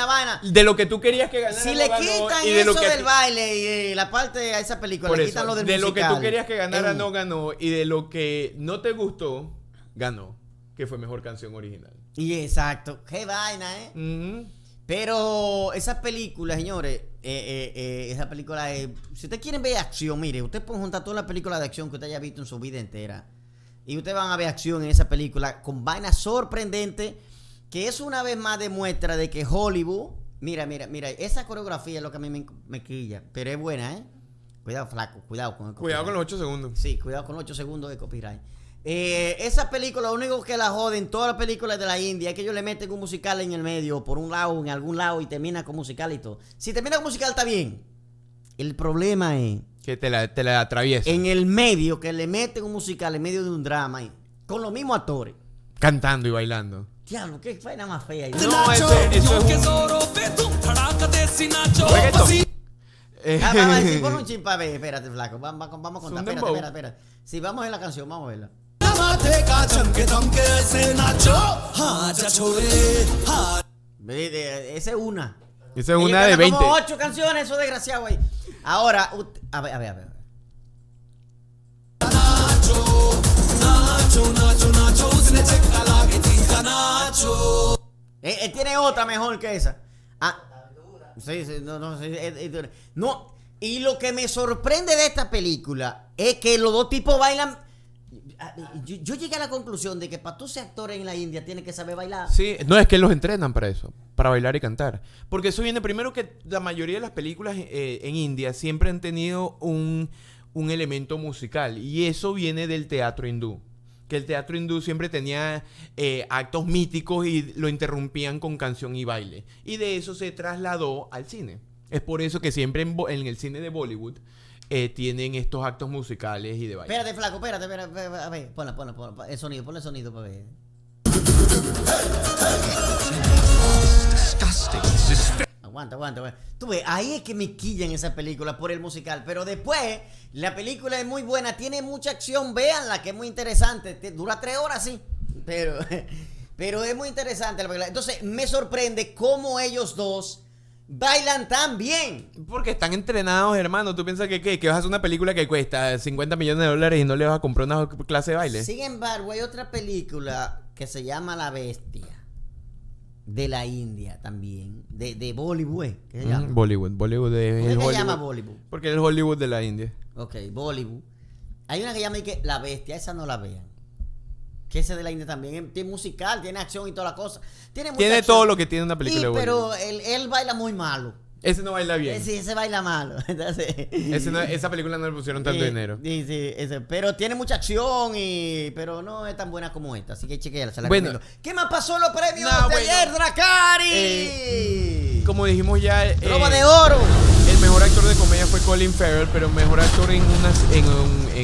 de lo que tú querías que ganara, si le quitan eso del baile y la parte de esa película, le quitan lo del musical. De lo que tú querías que ganara no ganó, y de lo que no te gustó, ganó, que fue mejor canción original. Y exacto, qué vaina, Pero esa película, señores, esa película es... Si ustedes quieren ver acción, mire, ustedes pueden juntar toda la película de acción que usted haya visto en su vida entera, y ustedes van a ver acción en esa película con vainas sorprendentes, que es una vez más demuestra de que Hollywood... Mira, esa coreografía es lo que a mí me quilla, pero es buena, Cuidado, flaco, cuidado con el copyright. Cuidado con los 8 segundos. Sí, cuidado con los 8 segundos de copyright. Esa película, lo único que la joden, todas las películas de la India, es que ellos le meten un musical en el medio, por un lado, en algún lado, y termina con musical y todo. Si termina con musical, está bien. El problema es... que te la atraviesa. En el medio, que le meten un musical en medio de un drama, con los mismos actores. Cantando y bailando. Diablo, qué vaina más fea. No, eso es Vamos a decir, pon un chin para ver. Espérate, flaco. Vamos a contar. Espérate. Sí, vamos a ver la canción, vamos a verla. Esa es una. Esa es una de 20. Como 8 canciones, eso desgraciado ahí. Ahora, a ver. Él tiene otra mejor que esa. Sí, no. Y lo que me sorprende de esta película es que los dos tipos bailan. Yo llegué a la conclusión de que para tú ser actor en la India tienes que saber bailar. Sí, no, es que los entrenan para eso, para bailar y cantar. Porque eso viene primero que la mayoría de las películas en India siempre han tenido un elemento musical. Y eso viene del teatro hindú. Que el teatro hindú siempre tenía actos míticos y lo interrumpían con canción y baile. Y de eso se trasladó al cine. Es por eso que siempre en el cine de Bollywood tienen estos actos musicales y de baile. Espérate, flaco, espérate. A ver, ponle el sonido, ponle el sonido para ver. Aguanta. Tú ves, ahí es que me quillan esa película por el musical. Pero después, la película es muy buena, tiene mucha acción, véanla, que es muy interesante. Dura 3 horas, sí. Pero es muy interesante la película. Entonces, me sorprende cómo ellos dos bailan tan bien. Porque están entrenados, hermano. ¿Tú piensas que vas a hacer una película que cuesta $50 millones y no le vas a comprar una clase de baile? Sin embargo, hay otra película que se llama La Bestia, de la India también, de Bollywood, ¿qué se llama? Bollywood es ¿Por qué se llama Bollywood? Porque es el Hollywood de la India. Ok, Bollywood. Hay una que llama La Bestia, esa no la vean. Que ese de la India también tiene musical, tiene acción y toda la cosa. Tiene todo lo que tiene una película de Bollywood. Pero él baila muy malo. Ese no baila bien. Sí, ese baila malo. Entonces, esa película no le pusieron tanto dinero. Sí, pero tiene mucha acción pero no es tan buena como esta. Así que chequeala, se la recomiendo. ¿Qué más pasó en los premios de ayer, Dracari? Como dijimos ya, Globo de Oro. El mejor actor de comedia fue Colin Farrell, pero el mejor actor en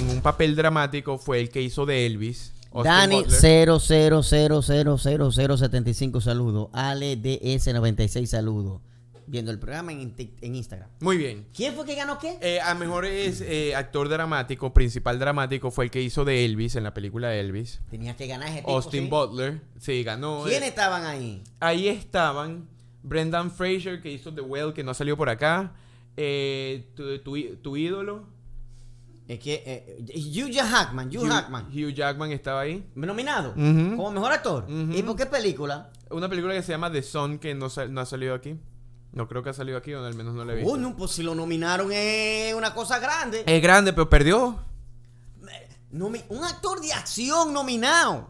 un papel dramático fue el que hizo de Elvis. Dani 0000075 saludos. Ale DS 96 saludos. Viendo el programa en Instagram. Muy bien. ¿Quién fue que ganó qué? A mejor actor dramático, principal dramático, fue el que hizo de Elvis en la película de Elvis. Tenía que ganar ese tipo, Austin Butler. Sí, ganó. ¿Quiénes estaban ahí? Ahí estaban Brendan Fraser, que hizo The Whale, que no salió por acá. Tu ídolo. Es que Hugh Jackman. Hugh Jackman estaba ahí. Nominado como mejor actor. ¿Y por qué película? Una película que se llama The Sun, que no ha salido aquí. No creo que ha salido aquí, o al menos no lo he visto. No, pues si lo nominaron es una cosa grande. Es grande, pero perdió. Un actor de acción nominado.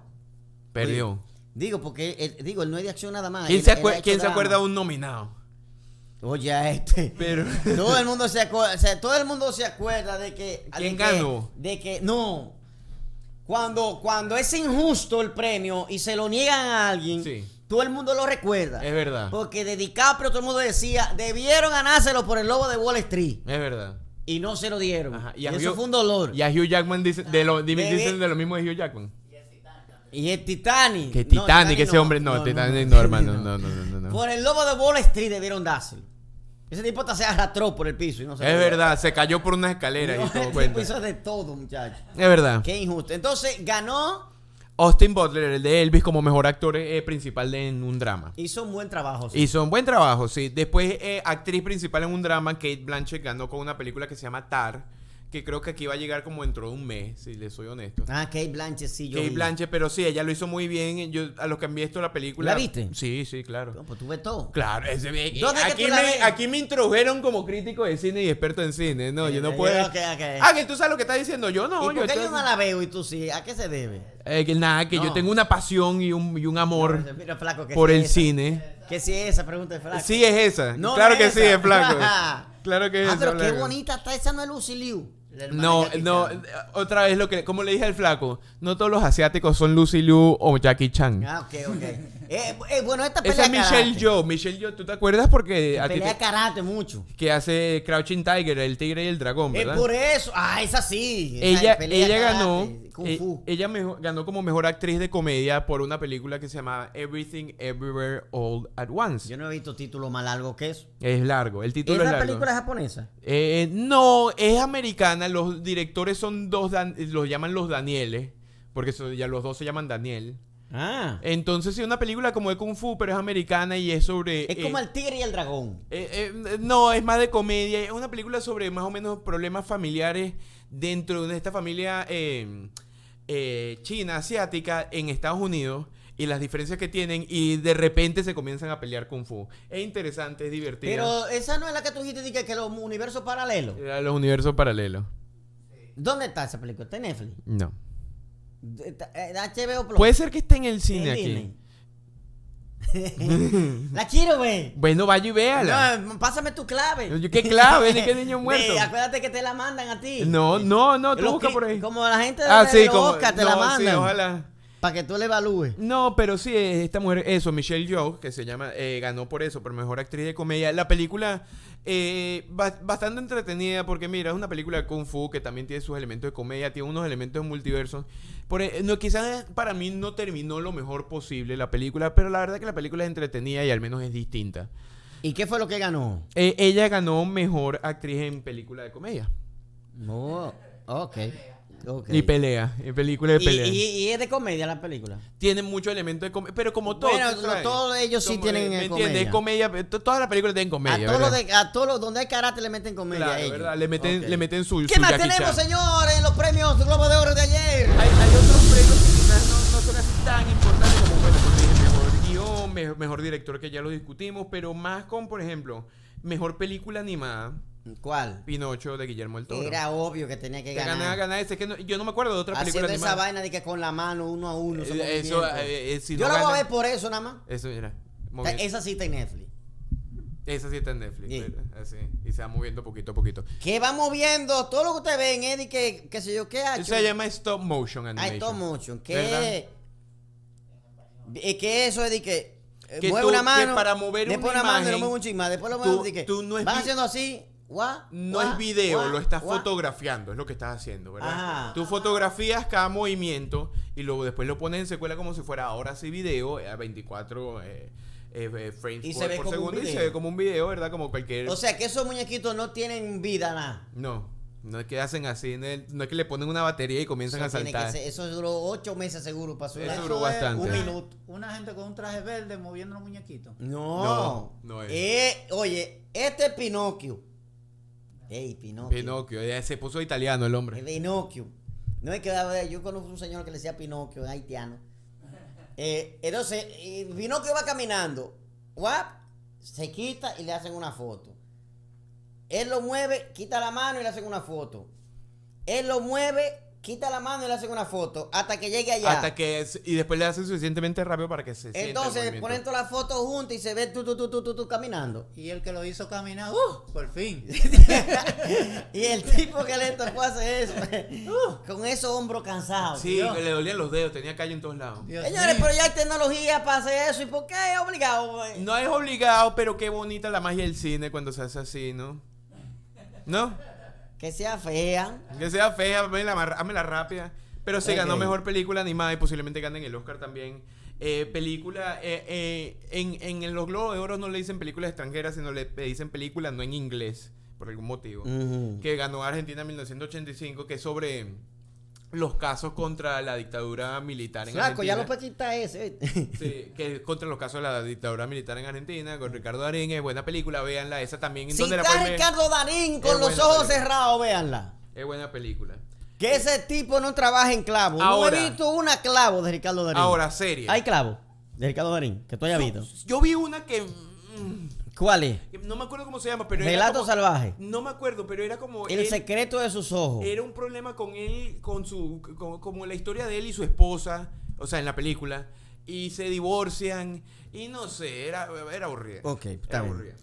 Perdió. Oye, digo, porque él no es de acción nada más. ¿Quién se acuerda de un nominado? Oye, Pero todo el mundo se acuerda, o sea, todo el mundo se acuerda de que ¿quién ganó? De que no. Cuando es injusto el premio y se lo niegan a alguien, sí, todo el mundo lo recuerda. es verdad. Porque de DiCaprio todo el mundo decía, debieron ganárselo por El Lobo de Wall Street. Es verdad. Y no se lo dieron. Ajá. Y eso fue un dolor. Y a Hugh Jackman dicen de lo mismo de Hugh Jackman. Y el Titanic. Que Titanic, ese hombre no, Titanic no, hermano. No. Por El Lobo de Wall Street debieron dárselo. Ese tipo hasta se arrastró por el piso y no se Es verdad, se cayó por unas escaleras y todo. El tipo hizo de todo, muchacho. Es verdad. Qué injusto. Entonces ganó. Austin Butler, el de Elvis, como mejor actor principal en un drama. Hizo un buen trabajo. Sí. Hizo un buen trabajo, sí. Después, actriz principal en un drama, Cate Blanchett ganó con una película que se llama Tar, que creo que aquí va a llegar como dentro de un mes, si le soy honesto. Cate Blanchett, sí, Cate Blanchett, pero sí, ella lo hizo muy bien. Yo, a los que han visto la película... ¿La viste? Sí, claro. No, pues tú ves todo. Claro, ¿Dónde aquí me introdujeron como crítico de cine y experto en cine. No, yo no puedo... Okay. Que tú sabes lo que estás diciendo. Yo no. ¿Y por qué yo no la veo y tú sí? ¿A qué se debe? Que yo tengo una pasión y un amor Mira, flaco, por el cine. ¿Qué si es esa? Pregunta de flaco. Sí, es esa. No, claro no que es sí, esa. es flaco. Claro que es esa. Pero qué flaco. bonita está esa, no es Lucy Liu. No, otra vez como le dije al flaco, no todos los asiáticos son Lucy Liu o Jackie Chan. Ok. Bueno, esta pelea Esa es Michelle Yeoh, ¿tú te acuerdas? Porque pelea karate mucho. Que hace Crouching Tiger, el tigre y el dragón, ¿verdad? Por eso, esa sí. Ella ganó, Kung Fu. ganó como mejor actriz de comedia por una película que se llama Everything Everywhere All at Once. Yo no he visto título más largo que eso. Es largo, el título es largo. ¿Esa película es japonesa? No, es americana. Los directores son los llaman los Danieles, porque ya los dos se llaman Daniel. Entonces sí, una película como de Kung Fu, pero es americana y es sobre... Es como El Tigre y el Dragón. No, es más de comedia. Es una película sobre más o menos problemas familiares dentro de esta familia china, asiática, en Estados Unidos. Y las diferencias que tienen, y de repente se comienzan a pelear Kung Fu. Es interesante, es divertido. Pero esa no es la que tú dijiste que los universos paralelos. Los universos paralelos. ¿Dónde está esa película? ¿Está en Netflix? No. HBO Plus. Puede ser que esté en el cine aquí. La quiero ver. Bueno, vaya y véala. No, pásame tu clave. ¿Qué clave? ¿Ni qué niño muerto? Acuérdate que te la mandan a ti. No, tú busca por ahí. Como la gente sí, los Oscar te la mandan. Sí, ojalá. Para que tú le evalúes. No, pero sí, esta mujer, Michelle Yeoh, que se llama, ganó por eso, por mejor actriz de comedia. La película, bastante entretenida, porque mira, es una película de Kung Fu que también tiene sus elementos de comedia, tiene unos elementos de multiverso. Quizás para mí no terminó lo mejor posible la película, pero la verdad es que la película es entretenida y al menos es distinta. ¿Y qué fue lo que ganó? Ella ganó mejor actriz en película de comedia. No, ok. Y pelea, en película de pelea. ¿Y es de comedia la película? Tiene muchos elementos de comedia, pero como todos. Bueno, todos ellos sí tienen ¿me comedia. entiendes? Es comedia, todas las películas tienen comedia. A todos donde hay karate le meten comedia. Claro, ellos. ¿verdad? Le meten su ¿Qué más Jackie tenemos, Chan. señores, en los premios Globo de Oro de ayer? Hay otros premios que quizás no son así tan importantes como, bueno, como dije, mejor guión, mejor director, que ya lo discutimos, pero más con, por ejemplo, mejor película animada. ¿Cuál? Pinocho, de Guillermo del Toro. Era obvio que tenía que ganar. Ganar ese. Yo no me acuerdo de otra película haciendo animada. esa vaina de que con la mano, uno a uno. Si yo no la voy a gana- ver por eso nada más. Eso era. Esa sí está en Netflix. Esa sí está en Netflix. Sí. Así. Y se va moviendo poquito a poquito. Que vamos viendo, todo lo que ustedes ven, Eddie, que sé yo, ¿qué ha hecho? Se llama Stop Motion Animation. Stop motion. ¿Verdad? Que eso es de que mueve tú- una mano, que para mover después una una mano y lo imagen, mueve un chisma, después lo mueve de que tú no es van vi- haciendo así, No es video, lo estás fotografiando, es lo que estás haciendo, ¿verdad? Ajá. Tú fotografías cada movimiento y luego después lo pones en secuela como si fuera ahora sí video a 24 frames Y por, se ve por como un segundo y video. se ve como un video, ¿verdad? Como cualquier... O sea que esos muñequitos no tienen vida nada. No es que hacen así, no es que le ponen una batería y comienzan a saltar. Eso duró 8 meses seguro para subir. Eso duró bastante. Un minuto. Una gente con un traje verde moviendo los muñequitos. No es. Oye, este es Pinocchio. Ey, Pinocchio, ya se puso italiano el hombre. Pinocchio. No es que yo conozco un señor que le decía Pinocchio, haitiano. Entonces, Pinocchio va caminando. se quita y le hacen una foto. Él lo mueve, quita la mano y le hacen una foto. Él lo mueve, quita la mano y le hacen una foto hasta que llegue allá. Y después le hacen suficientemente rápido para que se sienta. Entonces ponen todas las fotos juntas y se ve tú caminando. Y el que lo hizo caminar, por fin. Y el tipo que le tocó hacer eso, con esos hombros cansados. Sí, Dios. que le dolían los dedos, tenía callo en todos lados. Dios Señores, mío. pero ya hay tecnología para hacer eso. ¿Y por qué es obligado, güey? No es obligado, pero qué bonita la magia del cine cuando se hace así, ¿no? ¿No? Que sea fea. Que sea fea, hámela rápida. Pero se ganó mejor película animada y posiblemente ganen el Oscar también. Película, en los Globos de Oro no le dicen película extranjera, sino le dicen película no en inglés, por algún motivo. Que ganó Argentina en 1985, que es sobre los casos contra la dictadura militar en Flaco, Argentina. ya lo puede quitar ese. Sí, que es contra los casos de la dictadura militar en Argentina, con Ricardo Darín. Es buena película, véanla. Esa también. Si ¿Dónde la está pueden ver? Ricardo Darín con Es los buena ojos película. cerrados, véanla. Es buena película. Que ese tipo no trabaja en clavo. Ahora. No he visto una clavo de Ricardo Darín. Ahora, serie. Hay clavo de Ricardo Darín, que tú hayas visto. Yo vi una que... ¿Cuál es? no me acuerdo cómo se llama, pero era Relato como- salvaje. No me acuerdo, pero era como... El él- secreto de sus ojos. Era un problema con él, como la historia de él y su esposa, o sea, en la película, y se divorcian, y no sé, era aburrida. Ok, está era bien. aburrida.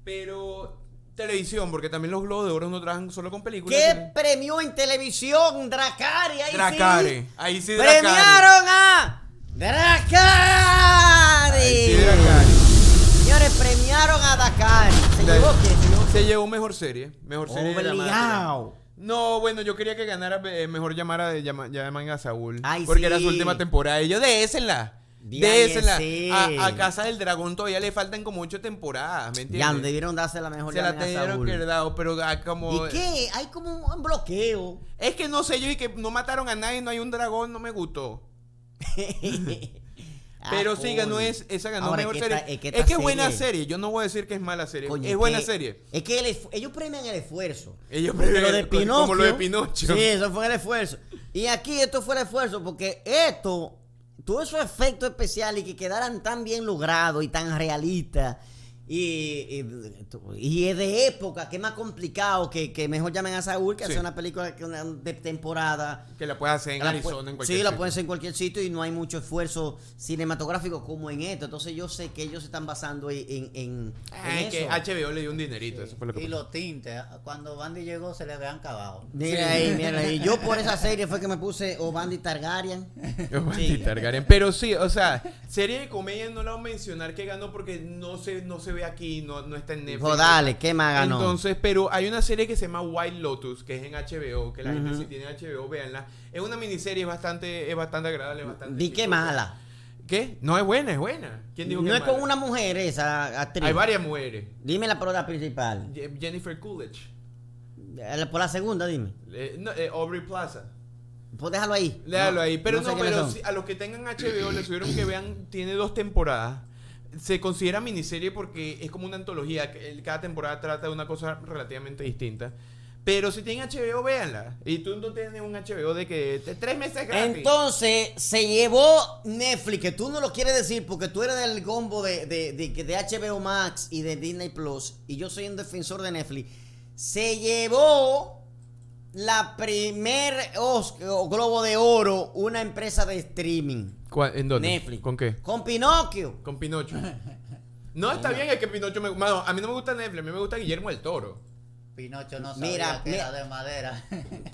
Pero televisión, porque también los Globos de Oro no trabajan solo con películas. ¿Qué sino- premió en televisión? Dracari, ahí Dracare, sí. ahí sí Dracare. Premiaron a Dracari. Ahí sí Dracare. Señores, premiaron a Dracari. ¿Se De- llevó qué? ¿Se llevó Se llevó mejor serie dramática. obligado? No, bueno, yo quería que ganara mejor llaman a Saúl. Ay, porque sí. era su última temporada. Y yo, désenla. Bien, Désenla. sí. A Casa del Dragón todavía le faltan como 8 temporadas, ¿me entiendes? Ya, debieron darse la mejor Se la llamen a tuvieron Saúl. que haber dado, pero como... ¿Y qué? Hay como un bloqueo. Es que no sé, yo y que no mataron a nadie, no hay un dragón, no me gustó. Pero sí, ganó esa ganó Ahora, mejor es que serie. esta- es que Es esta que es buena serie- serie, yo no voy a decir que es mala serie. Coño, es buena serie. Es que ellos premian el esfuerzo. Ellos Porque premian lo de el- como Pinocchio. lo de Pinocho. Sí, eso fue el esfuerzo. Y aquí esto fue el esfuerzo porque todos esos efectos especiales que quedaran tan bien logrados y tan realistas y es de época, que es más complicado que mejor llamen a Saúl que Sí. hacer una película de temporada. Que la puedes hacer en La Arizona, en cualquier sí, la sitio. pueden hacer en cualquier sitio y no hay mucho esfuerzo cinematográfico como en esto. Entonces yo sé que ellos se están basando en Que eso. HBO le dio un dinerito, eso fue lo que Y pasó. los tintes, cuando Bandy llegó se le habían acabado. Mira ahí. Yo por esa serie fue que me puse Obandi Targaryen. Sí. Targaryen. Pero sí, o sea, serie de comedia no la voy a mencionar que ganó porque no se ve aquí, no está en Netflix. Pues dale, ¿qué más ganó? Entonces, pero hay una serie que se llama White Lotus, que es en HBO, que la gente si tiene HBO, véanla. Es una miniserie, es bastante agradable, bastante Vi que chistosa. mala. ¿Qué? No, es buena, es buena. ¿Quién dijo que No es con mala? una mujer esa actriz. Hay varias mujeres. Dime la por la principal. Jennifer Coolidge. Por la segunda, dime. Aubrey Plaza. Pues déjalo ahí. Déjalo No, ahí. Pero sé no, quiénes pero son. a los que tengan HBO les subieron que vean, tiene 2 temporadas. Se considera miniserie porque es como una antología. Cada temporada trata de una cosa relativamente distinta. Pero si tienen HBO, véanla. Y tú no tienes un HBO de que 3 meses gratis. Entonces, se llevó Netflix, que tú no lo quieres decir porque tú eres del gombo de HBO Max y de Disney Plus, y yo soy un defensor de Netflix. Se llevó la primer Globo de Oro una empresa de streaming. ¿En dónde? Netflix. ¿Con qué? Con Pinocchio. Con Pinocho. No, está bien, es que Pinocho Mano, a mí no me gusta Netflix, a mí me gusta Guillermo del Toro. Pinocho no sabía Mira, que era de madera.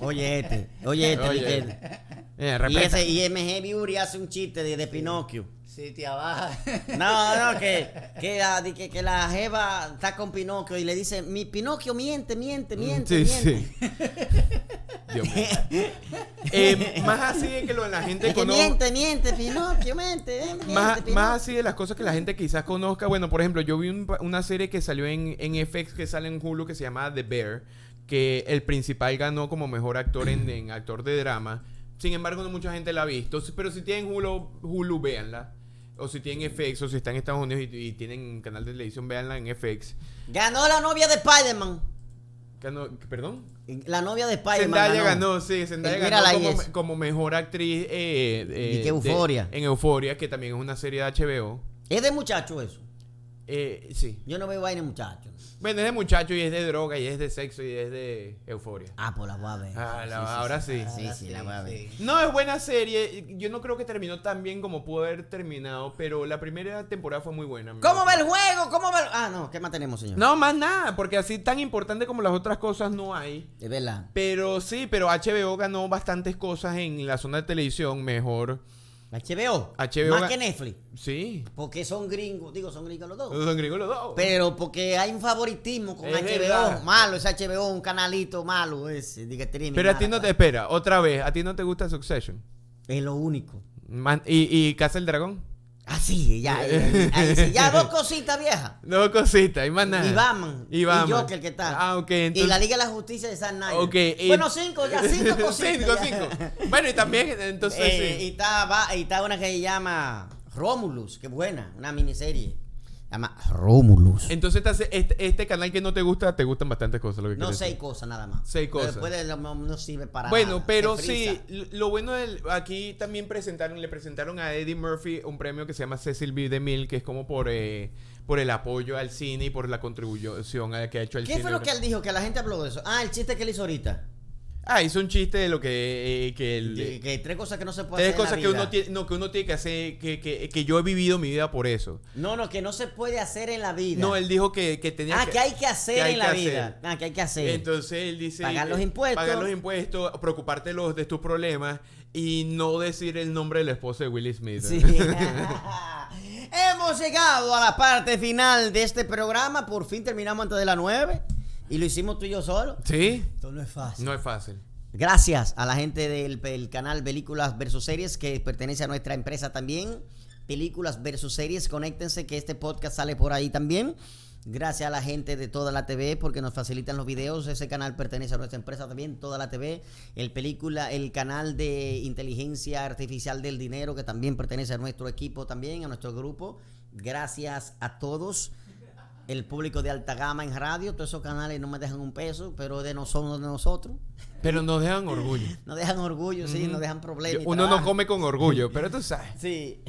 Oye, Oye. y Respeta. ese MG Beauty hace un chiste de Pinocchio. Sí, tía baja. No, que la jeva está con Pinocchio y le dice, mi Pinocchio miente. Sí, sí. Dios mío. Más así de que la gente Es que conoce. miente, Pinocchio, miente, Más Pinocchio. así de las cosas que la gente quizás conozca. Bueno, por ejemplo, yo vi una serie que salió en FX que sale en Hulu que se llama The Bear, que el principal ganó como mejor actor en actor de drama. Sin embargo, no mucha gente la ha visto. Pero si tienen Hulu, véanla. O si tienen FX, o si están en Estados Unidos y tienen un canal de televisión, véanla en FX. Ganó la novia de Spider-Man. ¿Perdón? La novia de Spider-Man Zendaya ganó, sí, Zendaya Mírala ahí, ganó es. como mejor actriz ¿Y qué Euphoria? en Euphoria, que también es una serie de HBO. Es de muchacho eso. Sí. Yo no veo vaina, muchachos. Bueno, es de muchacho y es de droga y es de sexo y es de euforia. Ah, pues la voy a ver. Ahora sí. Sí, la voy a ver. No, es buena serie. Yo no creo que terminó tan bien como pudo haber terminado, pero la primera temporada fue muy buena. ¿Cómo va el juego? ¿Cómo va el... Ah, no, ¿qué más tenemos, señor? No, más nada, porque así tan importante como las otras cosas no hay. Es verdad. Pero sí, pero HBO ganó bastantes cosas en la zona de televisión mejor. HBO. HBO Más que Netflix. Sí. Porque son gringos. Digo, son gringos los dos. Son gringos los dos. Pero porque hay un favoritismo con Es HBO. verdad. Malo, es HBO, un canalito malo ese. Pero a ti no te espera, otra vez, ¿a ti no te gusta Succession? Es lo único. ¿Y Casa del Dragón? Ah, sí, ya. Ya dos cositas viejas. No, cosita, y más nada. Y Batman. Y Batman. Y Joker, ¿qué tal? Ah, ok. Entonces... Y la Liga de la Justicia de Zack Snyder. Ok. Bueno, cinco cositas. Cinco. Bueno, y también, entonces sí. Y está una que se llama Romulus, que buena, una miniserie. Se llama Romulus. Entonces este canal que no te gustan bastantes cosas. Lo que No, quieres 6 decir. cosas nada más. 6 cosas. Después no sirve para Bueno, nada. pero Se sí, frisa. lo bueno aquí también le presentaron a Eddie Murphy un premio que se llama Cecil B. DeMille, que es como por el apoyo al cine y por la contribución que ha hecho al cine. ¿Qué fue lo que él dijo? Que la gente habló de eso. Ah, el chiste que él hizo ahorita. Hizo un chiste de lo que Que 3 cosas que no se puede tres hacer cosas en la vida. que uno tiene que hacer, que yo he vivido mi vida por eso. No, que no se puede hacer en la vida. No, él dijo que tenía que hay que hacer que hay en la que vida. hacer. Que hay que hacer. Entonces él dice Pagar los impuestos. Pagar los impuestos, preocuparte de tus problemas y no decir el nombre de la esposa de Will Smith. Sí. Hemos llegado a la parte final de este programa. Por fin terminamos antes de las 9. Y lo hicimos tú y yo solo. ¿Sí? Esto no es fácil. No es fácil. Gracias a la gente del canal Películas versus Series, que pertenece a nuestra empresa también. Películas versus Series, conéctense que este podcast sale por ahí también. Gracias a la gente de Toda la TV porque nos facilitan los videos. Ese canal pertenece a nuestra empresa también, Toda la TV. El canal de inteligencia artificial del dinero, que también pertenece a nuestro equipo también, a nuestro grupo. Gracias a todos. El público de alta gama en radio, todos esos canales no me dejan un peso, pero son de nosotros. Pero nos dejan orgullo. Nos dejan orgullo, sí, nos dejan problemas. Uno no come con orgullo, pero tú sabes. Sí.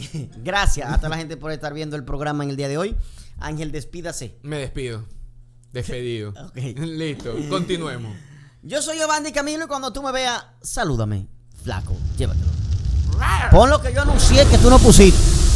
Gracias a toda la gente por estar viendo el programa en el día de hoy. Ángel, despídase. Me despido. Despedido. Ok. Listo, continuemos. Yo soy Giovanni Camilo y cuando tú me veas, salúdame. Flaco, llévatelo. Pon lo que yo anuncié que tú no pusiste.